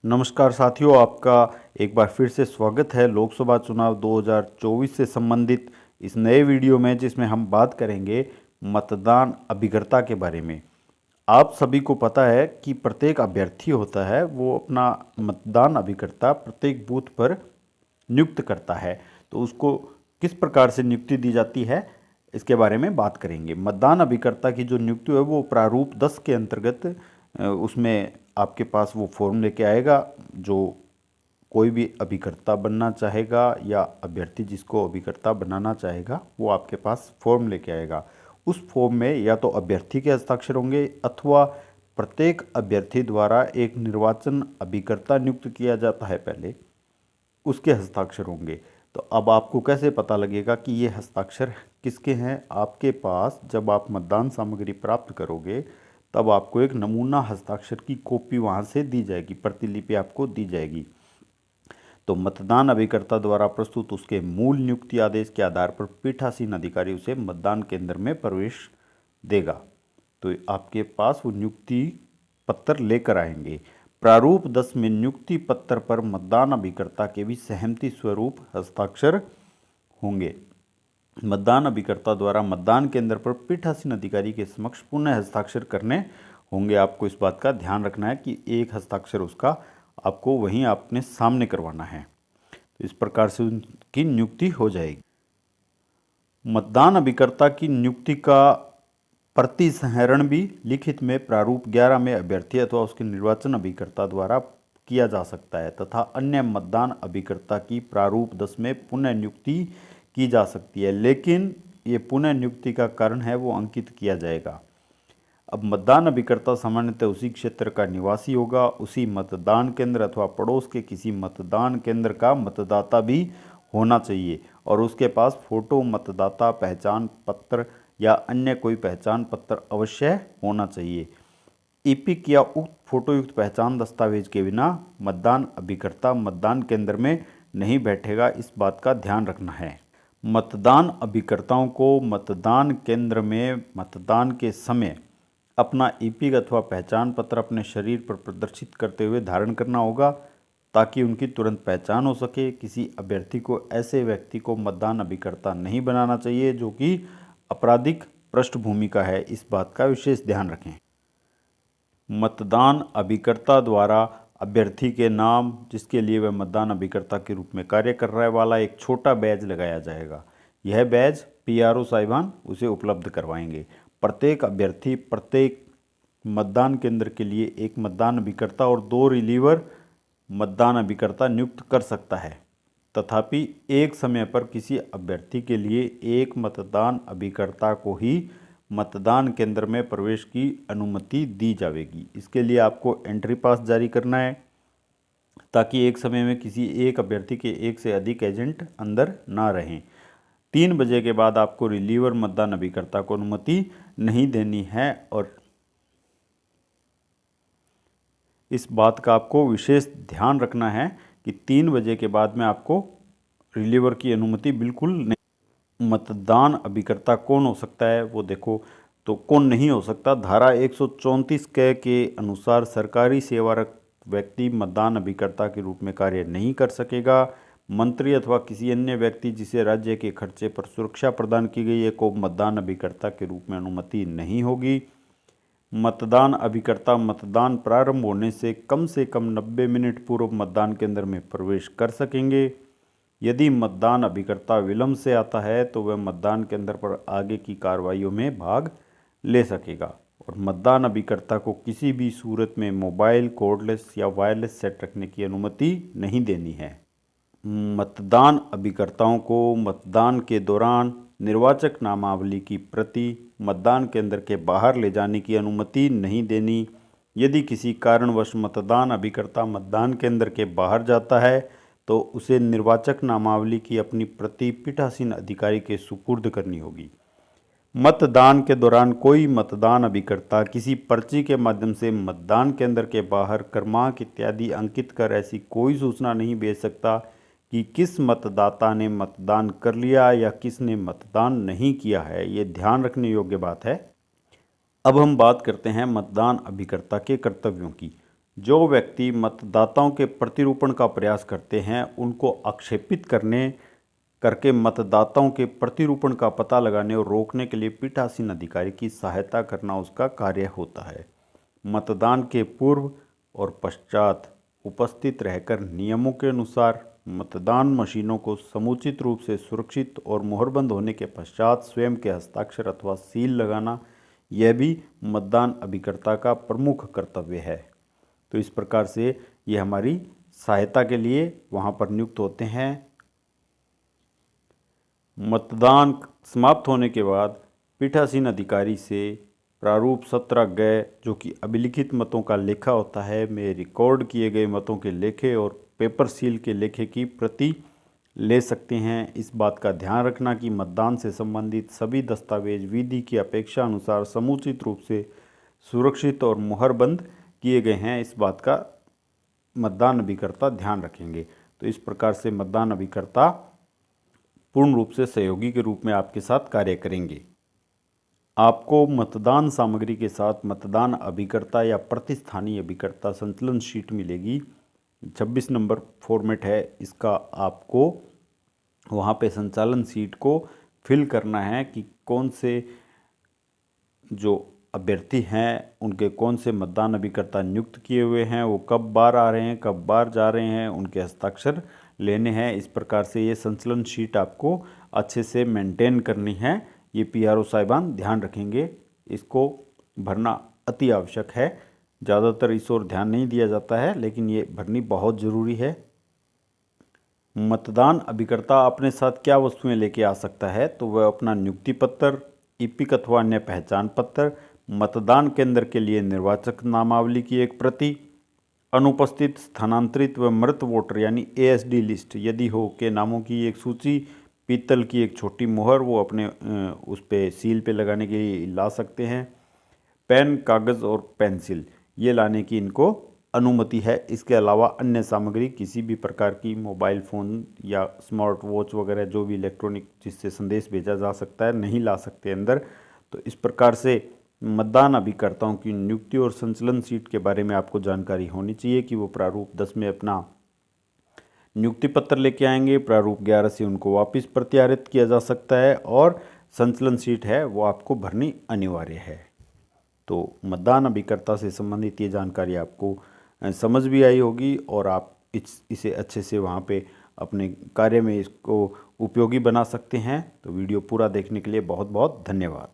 नमस्कार साथियों, आपका एक बार फिर से स्वागत है लोकसभा चुनाव 2024 से संबंधित इस नए वीडियो में, जिसमें हम बात करेंगे मतदान अभिकर्ता के बारे में। आप सभी को पता है कि प्रत्येक अभ्यर्थी होता है वो अपना मतदान अभिकर्ता प्रत्येक बूथ पर नियुक्त करता है। तो उसको किस प्रकार से नियुक्ति दी जाती है, इसके बारे में बात करेंगे। मतदान अभिकर्ता की जो नियुक्ति है वो प्रारूप 10 के अंतर्गत उसमें आपके पास वो फॉर्म लेके आएगा। जो कोई भी अभिकर्ता बनना चाहेगा या अभ्यर्थी जिसको अभिकर्ता बनाना चाहेगा वो आपके पास फॉर्म लेके आएगा। उस फॉर्म में या तो अभ्यर्थी के हस्ताक्षर होंगे अथवा प्रत्येक अभ्यर्थी द्वारा एक निर्वाचन अभिकर्ता नियुक्त किया जाता है पहले, उसके हस्ताक्षर होंगे। तो अब आपको कैसे पता लगेगा कि ये हस्ताक्षर किसके हैं? आपके पास जब आप मतदान सामग्री प्राप्त करोगे तब आपको एक नमूना हस्ताक्षर की कॉपी वहाँ से दी जाएगी, प्रतिलिपि आपको दी जाएगी। तो मतदान अभिकर्ता द्वारा प्रस्तुत उसके मूल नियुक्ति आदेश के आधार पर पीठासीन अधिकारी उसे मतदान केंद्र में प्रवेश देगा। तो आपके पास वो नियुक्ति पत्र लेकर आएंगे। प्रारूप 10 में नियुक्ति पत्र पर मतदान अभिकर्ता के भी सहमति स्वरूप हस्ताक्षर होंगे। मतदान अभिकर्ता द्वारा मतदान केंद्र पर पीठासीन अधिकारी के समक्ष पुनः हस्ताक्षर करने होंगे। आपको इस बात का ध्यान रखना है कि एक हस्ताक्षर उसका आपको वहीं अपने सामने करवाना है। तो इस प्रकार से उनकी नियुक्ति हो जाएगी। मतदान अभिकर्ता की नियुक्ति का प्रतिसंहरण भी लिखित में प्रारूप 11 में अभ्यर्थी अथवा उसके निर्वाचन अभिकर्ता द्वारा किया जा सकता है तथा अन्य मतदान अभिकर्ता की प्रारूप 10 में पुनः नियुक्ति की जा सकती है, लेकिन ये पुनः नियुक्ति का कारण है वो अंकित किया जाएगा। अब मतदान अभिकर्ता सामान्यतः उसी क्षेत्र का निवासी होगा, उसी मतदान केंद्र अथवा पड़ोस के किसी मतदान केंद्र का मतदाता भी होना चाहिए और उसके पास फोटो मतदाता पहचान पत्र या अन्य कोई पहचान पत्र अवश्य होना चाहिए। ईपिक या उक्त फोटोयुक्त पहचान दस्तावेज के बिना मतदान अभिकर्ता मतदान केंद्र में नहीं बैठेगा, इस बात का ध्यान रखना है। मतदान अभिकर्ताओं को मतदान केंद्र में मतदान के समय अपना ईपिक अथवा पहचान पत्र अपने शरीर पर प्रदर्शित करते हुए धारण करना होगा ताकि उनकी तुरंत पहचान हो सके। किसी अभ्यर्थी को ऐसे व्यक्ति को मतदान अभिकर्ता नहीं बनाना चाहिए जो कि आपराधिक पृष्ठभूमि का है, इस बात का विशेष ध्यान रखें। मतदान अभिकर्ता द्वारा अभ्यर्थी के नाम, जिसके लिए वह मतदान अभिकर्ता के रूप में कार्य कर रहा है, वाला एक छोटा बैज लगाया जाएगा। यह बैज पीआरओ साहिबान उसे उपलब्ध करवाएंगे। प्रत्येक अभ्यर्थी प्रत्येक मतदान केंद्र के लिए एक मतदान अभिकर्ता और 2 रिलीवर मतदान अभिकर्ता नियुक्त कर सकता है। तथापि एक समय पर किसी अभ्यर्थी के लिए एक मतदान अभिकर्ता को ही मतदान केंद्र में प्रवेश की अनुमति दी जाएगी। इसके लिए आपको एंट्री पास जारी करना है ताकि एक समय में किसी एक अभ्यर्थी के एक से अधिक एजेंट अंदर ना रहें। 3 बजे के बाद आपको रिलीवर मतदान अभिकर्ता को अनुमति नहीं देनी है और इस बात का आपको विशेष ध्यान रखना है कि 3 बजे के बाद में आपको रिलीवर की अनुमति बिल्कुल नहीं। मतदान अभिकर्ता कौन हो सकता है वो देखो, तो कौन नहीं हो सकता। धारा 134 के अनुसार सरकारी सेवारत व्यक्ति मतदान अभिकर्ता के रूप में कार्य नहीं कर सकेगा। मंत्री अथवा किसी अन्य व्यक्ति जिसे राज्य के खर्चे पर सुरक्षा प्रदान की गई है को मतदान अभिकर्ता के रूप में अनुमति नहीं होगी। मतदान अभिकर्ता मतदान प्रारंभ होने से कम 90 मिनट पूर्व मतदान केंद्र में प्रवेश कर सकेंगे। यदि मतदान अभिकर्ता विलंब से आता है तो वह मतदान केंद्र पर आगे की कार्रवाइयों में भाग ले सकेगा। और मतदान अभिकर्ता को किसी भी सूरत में मोबाइल कॉर्डलेस या वायरलेस सेट रखने की अनुमति नहीं देनी है। मतदान अभिकर्ताओं को मतदान के दौरान निर्वाचक नामावली की प्रति मतदान केंद्र के बाहर ले जाने की अनुमति नहीं देनी। यदि किसी कारणवश मतदान अभिकर्ता मतदान केंद्र के बाहर जाता है तो उसे निर्वाचक नामावली की अपनी प्रति पीठासीन अधिकारी के सुपुर्द करनी होगी। मतदान के दौरान कोई मतदान अभिकर्ता किसी पर्ची के माध्यम से मतदान केंद्र के बाहर क्रमांक इत्यादि अंकित कर ऐसी कोई सूचना नहीं भेज सकता कि किस मतदाता ने मतदान कर लिया या किसने मतदान नहीं किया है। ये ध्यान रखने योग्य बात है। अब हम बात करते हैं मतदान अभिकर्ता के कर्तव्यों की। जो व्यक्ति मतदाताओं के प्रतिरूपण का प्रयास करते हैं उनको आक्षेपित करके मतदाताओं के प्रतिरूपण का पता लगाने और रोकने के लिए पीठासीन अधिकारी की सहायता करना उसका कार्य होता है। मतदान के पूर्व और पश्चात उपस्थित रहकर नियमों के अनुसार मतदान मशीनों को समुचित रूप से सुरक्षित और मुहरबंद होने के पश्चात स्वयं के हस्ताक्षर अथवा सील लगाना, यह भी मतदान अभिकर्ता का प्रमुख कर्तव्य है। तो इस प्रकार से ये हमारी सहायता के लिए वहाँ पर नियुक्त होते हैं। मतदान समाप्त होने के बाद पीठासीन अधिकारी से प्रारूप 17 ग जो कि अभिलिखित मतों का लेखा होता है में रिकॉर्ड किए गए मतों के लेखे और पेपर सील के लेखे की प्रति ले सकते हैं। इस बात का ध्यान रखना कि मतदान से संबंधित सभी दस्तावेज विधि की अपेक्षा अनुसार समुचित रूप से सुरक्षित और मुहरबंद किए गए हैं। इस बात का मतदान अभिकर्ता ध्यान रखेंगे। तो इस प्रकार से मतदान अभिकर्ता पूर्ण रूप से सहयोगी के रूप में आपके साथ कार्य करेंगे। आपको मतदान सामग्री के साथ मतदान अभिकर्ता या प्रतिस्थानीय अभिकर्ता संचलन शीट मिलेगी। 26 नंबर फॉर्मेट है इसका। आपको वहाँ पे संचालन शीट को फिल करना है कि कौन से जो अभ्यर्थी हैं उनके कौन से मतदान अभिकर्ता नियुक्त किए हुए हैं, वो कब बार आ रहे हैं, कब बार जा रहे हैं, उनके हस्ताक्षर लेने हैं। इस प्रकार से ये संचलन शीट आपको अच्छे से मेंटेन करनी है। ये पीआरओ साहिबान ध्यान रखेंगे। इसको भरना अति आवश्यक है। ज़्यादातर इस ओर ध्यान नहीं दिया जाता है, लेकिन ये भरनी बहुत ज़रूरी है। मतदान अभिकर्ता अपने साथ क्या वस्तुएं लेके आ सकता है, तो वह अपना नियुक्ति पत्र, ईपिक अथवा अन्य पहचान पत्र, मतदान केंद्र के लिए निर्वाचक नामावली की एक प्रति, अनुपस्थित, स्थानांतरित व मृत वोटर यानी एएसडी लिस्ट यदि हो के नामों की एक सूची, पीतल की एक छोटी मोहर वो अपने उस पे सील पे लगाने के लिए ला सकते हैं, पेन, कागज़ और पेंसिल ये लाने की इनको अनुमति है। इसके अलावा अन्य सामग्री किसी भी प्रकार की मोबाइल फ़ोन या स्मार्ट वॉच वगैरह जो भी इलेक्ट्रॉनिक जिससे संदेश भेजा जा सकता है नहीं ला सकते अंदर। तो इस प्रकार से मतदान अभिकर्ताओं की नियुक्ति और संचलन सीट के बारे में आपको जानकारी होनी चाहिए कि वो प्रारूप 10 में अपना नियुक्ति पत्र लेके आएंगे। प्रारूप 11 से उनको वापस प्रत्यारित किया जा सकता है और संचलन सीट है वो आपको भरनी अनिवार्य है। तो मतदान अभिकर्ता से संबंधित ये जानकारी आपको समझ भी आई होगी और आप इसे अच्छे से वहाँ पे अपने कार्य में इसको उपयोगी बना सकते हैं। तो वीडियो पूरा देखने के लिए बहुत बहुत धन्यवाद।